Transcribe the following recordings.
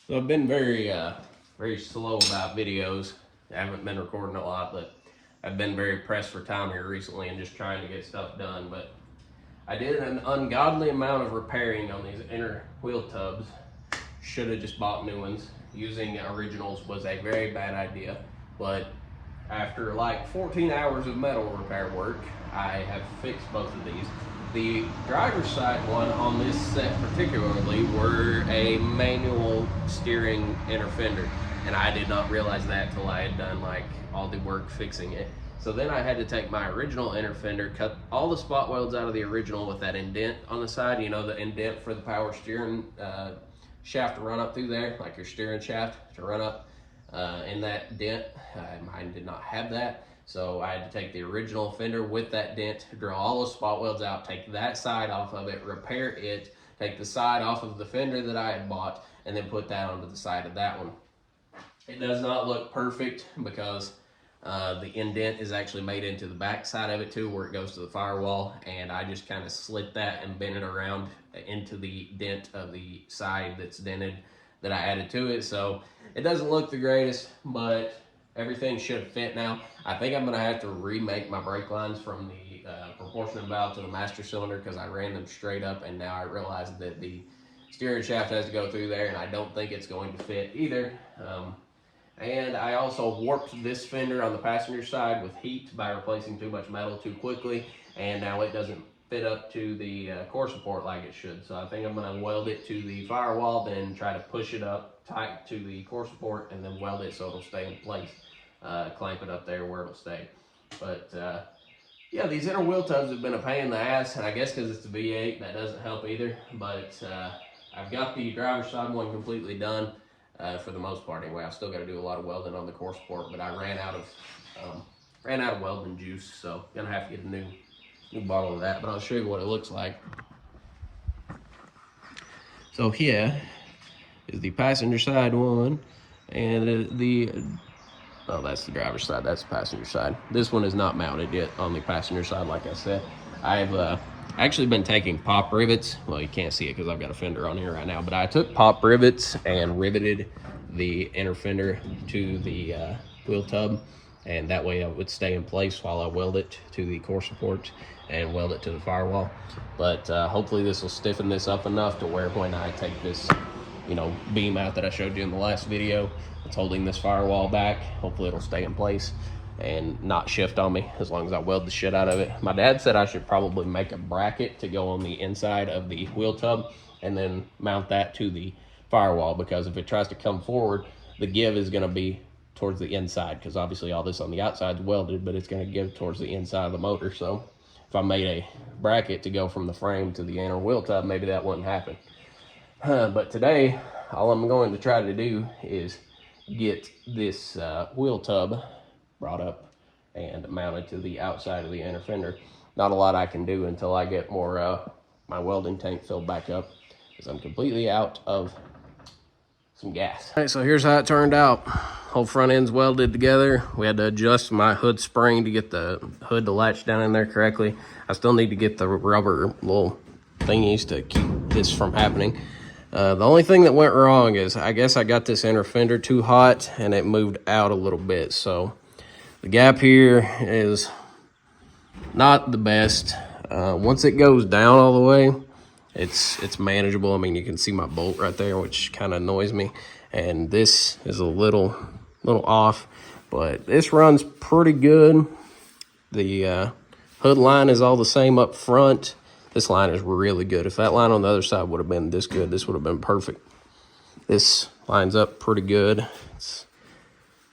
So I've been very slow about videos. I haven't been recording a lot, but I've been very pressed for time here recently and just trying to get stuff done. But I did an ungodly amount of repairing on these inner wheel tubs. Should have just bought new ones. Using originals was a very bad idea, but after like 14 hours of metal repair work, I have fixed both of these. The driver's side one on this set particularly were a manual steering inner fender, and I did not realize that till I had done like all the work fixing it. So then I had to take my original inner fender, cut all the spot welds out of the original with that indent on the side, you know, the indent for the power steering shaft to run up through there, like your steering shaft to run up in that dent. Mine did not have that, so I had to take the original fender with that dent, drill all the spot welds out, take that side off of it, repair it, take the side off of the fender that I had bought, and then put that onto the side of that one. It does not look perfect because the indent is actually made into the back side of it too, where it goes to the firewall, and I just kind of slit that and bent it around into the dent of the side that's dented that I added to it. So it doesn't look the greatest, but everything should fit now. I think I'm gonna have to remake my brake lines from the proportionate valve to the master cylinder, because I ran them straight up, and now I realize that the steering shaft has to go through there, and I don't think it's going to fit either. And I also warped this fender on the passenger side with heat by replacing too much metal too quickly, and now it doesn't fit up to the core support like it should. So I think I'm going to weld it to the firewall, then try to push it up tight to the core support, and then weld it so it'll stay in place. Clamp it up there where it'll stay. But yeah, these inner wheel tubs have been a pain in the ass, and I guess because it's a V8, that doesn't help either. But I've got the driver's side one completely done. For the most part anyway. I've still got to do a lot of welding on the core support, but I ran out of welding juice, so gonna have to get a new bottle of that. But I'll show you what it looks like. So here is the passenger side one, and oh, that's the driver's side, that's the passenger side. This one is not mounted yet on the passenger side, like I said. I've actually been taking pop rivets. Well, you can't see it because I've got a fender on here right now, but I took pop rivets and riveted the inner fender to the wheel tub, and that way it would stay in place while I weld it to the core support and weld it to the firewall. But hopefully this will stiffen this up enough to where when I take this, you know, beam out that I showed you in the last video, it's holding this firewall back. Hopefully it'll stay in place and not shift on me as long as I weld the shit out of it. My dad said I should probably make a bracket to go on the inside of the wheel tub and then mount that to the firewall, because if it tries to come forward, the give is going to be towards the inside, because obviously all this on the outside is welded, but it's going to give towards the inside of the motor. So if I made a bracket to go from the frame to the inner wheel tub, maybe that wouldn't happen. But today, all I'm going to try to do is get this wheel tub brought up and mounted to the outside of the inner fender. Not a lot I can do until I get more my welding tank filled back up, because I'm completely out of some gas. All right, so here's how it turned out. Whole front end's welded together. We had to adjust my hood spring to get the hood to latch down in there correctly. I still need to get the rubber little thingies to keep this from happening. The only thing that went wrong is I guess I got this inner fender too hot and it moved out a little bit. So the gap here is not the best. Once it goes down all the way, it's manageable. I mean, you can see my bolt right there, which kind of annoys me. And this is a little off, but this runs pretty good. The hood line is all the same up front. This line is really good. If that line on the other side would have been this good, this would have been perfect. This lines up pretty good. It's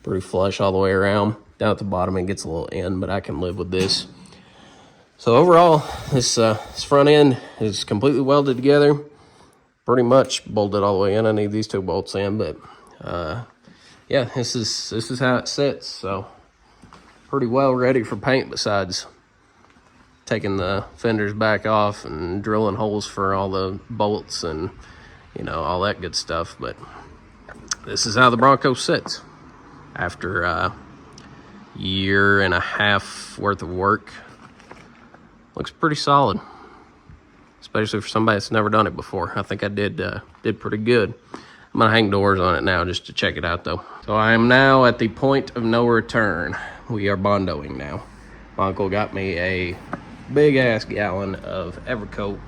pretty flush all the way around. Down at the bottom, it gets a little end, but I can live with this. So overall, this front end is completely welded together. Pretty much bolted all the way in. I need these two bolts in, but yeah, this is how it sits. So pretty well ready for paint, besides taking the fenders back off and drilling holes for all the bolts and, you know, all that good stuff. But this is how the Bronco sits after a year and a half worth of work. Looks pretty solid, especially for somebody that's never done it before. I think I did pretty good. I'm I'm gonna hang doors on it now just to check it out though. So I am now at the point of no return. We are bondoing now. My uncle got me a big ass gallon of Evercoat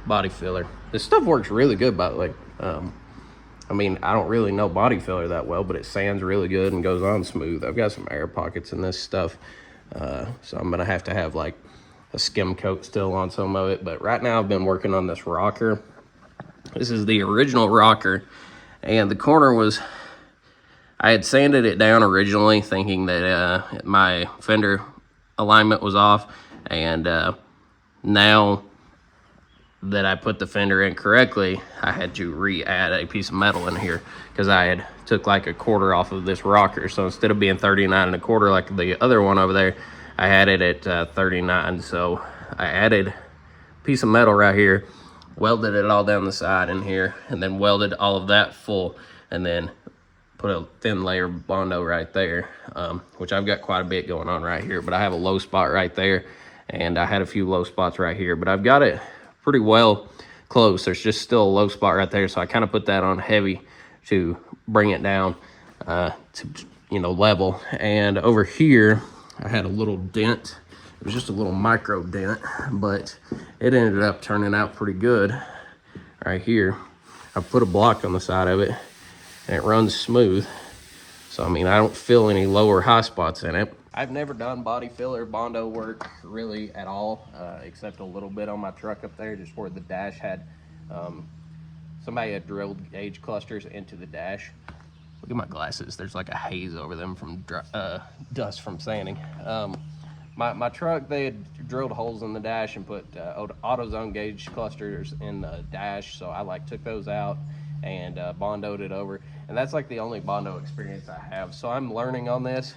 body filler. This stuff works really good, by the way. I mean, I don't really know body filler that well, but it sands really good and goes on smooth. I've got some air pockets in this stuff, so I'm gonna have to have like a skim coat still on some of it. But right now I've been working on this rocker. This is the original rocker, and the corner was, I had sanded it down originally thinking that my fender alignment was off, and now that I put the fender in correctly, I had to re-add a piece of metal in here because I had took like a quarter off of this rocker. So instead of being 39 and a quarter like the other one over there, I had it at 39. So I added a piece of metal right here, welded it all down the side in here, and then welded all of that full, and then put a thin layer of Bondo right there, which I've got quite a bit going on right here, but I have a low spot right there, and I had a few low spots right here, but I've got it pretty well close. There's just still a low spot right there, so I kind of put that on heavy to bring it down to, you know, level. And over here I had a little dent. It was just a little micro dent, but it ended up turning out pretty good right here. I put a block on the side of it and it runs smooth, so I mean, I don't feel any low or high spots in it. I've never done body filler Bondo work really at all, except a little bit on my truck up there, just where the dash had, somebody had drilled gauge clusters into the dash. Look at my glasses, there's like a haze over them from dust from sanding. My truck, they had drilled holes in the dash and put AutoZone gauge clusters in the dash, so I like took those out and Bondoed it over. And that's like the only Bondo experience I have, so I'm learning on this.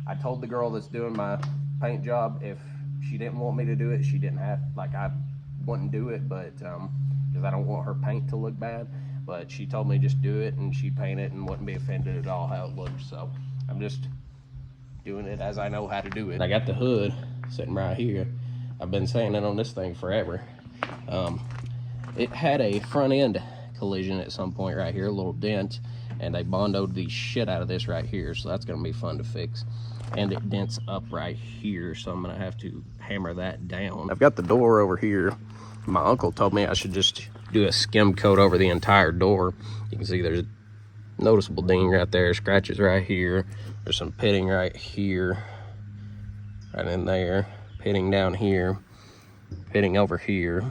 I told the girl that's doing my paint job if she didn't want me to do it, she didn't have, like, I wouldn't do it, but because I don't want her paint to look bad. But she told me just do it and she'd paint it and wouldn't be offended at all how it looked. So I'm just doing it as I know how to do it. I got the hood sitting right here. I've been sanding on this thing forever. It had a front end collision at some point right here, a little dent, and they Bondoed the shit out of this right here, so that's gonna be fun to fix. And it dents up right here, so I'm gonna have to hammer that down. I've got the door over here. My uncle told me I should just do a skim coat over the entire door. You can see there's a noticeable ding right there, scratches right here. There's some pitting right here, right in there, pitting down here, pitting over here,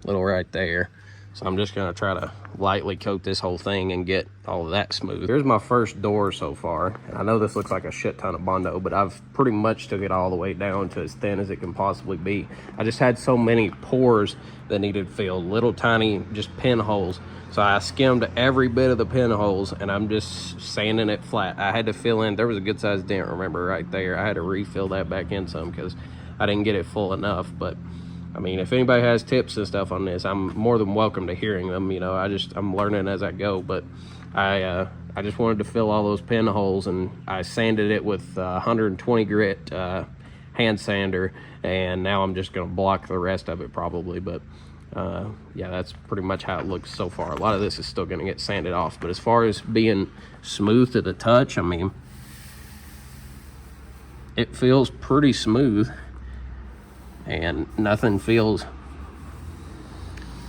little right there. So I'm just gonna try to lightly coat this whole thing and get all of that smooth. Here's my first door so far. And I know this looks like a shit ton of Bondo, but I've pretty much took it all the way down to as thin as it can possibly be. I just had so many pores that needed filled, little tiny just pinholes. So I skimmed every bit of the pinholes and I'm just sanding it flat. I had to fill in, there was a good sized dent, remember, right there. I had to refill that back in some because I didn't get it full enough. But I mean, if anybody has tips and stuff on this, I'm more than welcome to hearing them. You know, I'm learning as I go, but I just wanted to fill all those pinholes, and I sanded it with 120 grit hand sander, and now I'm just gonna block the rest of it probably. But yeah, that's pretty much how it looks so far. A lot of this is still gonna get sanded off, but as far as being smooth to the touch, I mean, it feels pretty smooth. And nothing feels,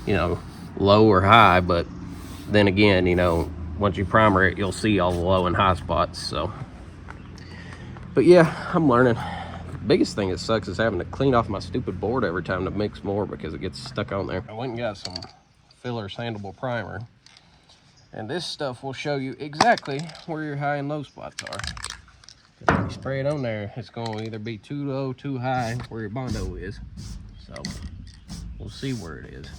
you know, low or high. But then again, you know, once you primer it, you'll see all the low and high spots. So, but yeah, I'm learning. The biggest thing that sucks is having to clean off my stupid board every time to mix more because it gets stuck on there. I went and got some filler sandable primer, and this stuff will show you exactly where your high and low spots are. If you spray it on there, it's going to either be too low, too high where your Bondo is. So we'll see where it is.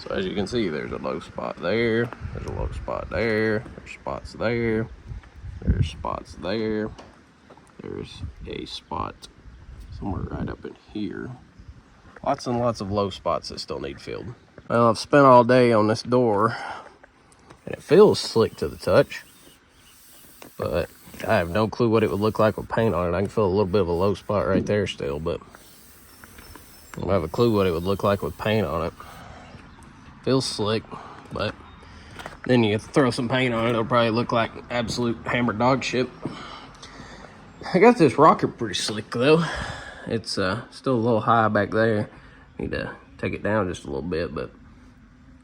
So as you can see, there's a low spot there, there's a low spot there, there's spots there, there's spots there, there's a spot somewhere right up in here. Lots and lots of low spots that still need filled. Well, I've spent all day on this door, and it feels slick to the touch, but I have no clue what it would look like with paint on it. I can feel a little bit of a low spot right there still, but I don't have a clue what it would look like with paint on it. Feels slick, but then you throw some paint on it, it'll probably look like absolute hammered dog shit. I got this rocker pretty slick though. It's still a little high back there. Need to take it down just a little bit, but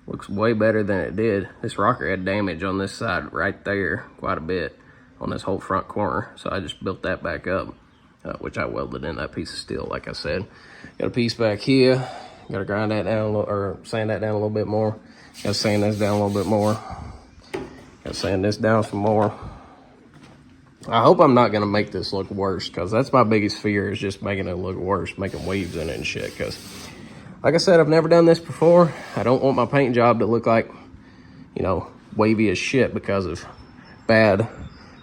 looks way better than it did. This rocker had damage on this side right there quite a bit on this whole front corner, so I just built that back up, which I welded in that piece of steel, like I said. Got a piece back here. Gotta grind that down a little, or sand that down a little bit more. Gotta sand this down a little bit more. Gotta sand this down some more. I hope I'm not gonna make this look worse, because that's my biggest fear, is just making it look worse, making weaves in it and shit. Because, like I said, I've never done this before. I don't want my paint job to look like, you know, wavy as shit because of bad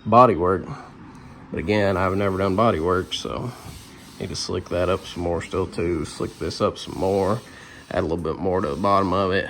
body work. But again, I've never done body work, so need to slick that up some more still too. Slick this up some more, add a little bit more to the bottom of it.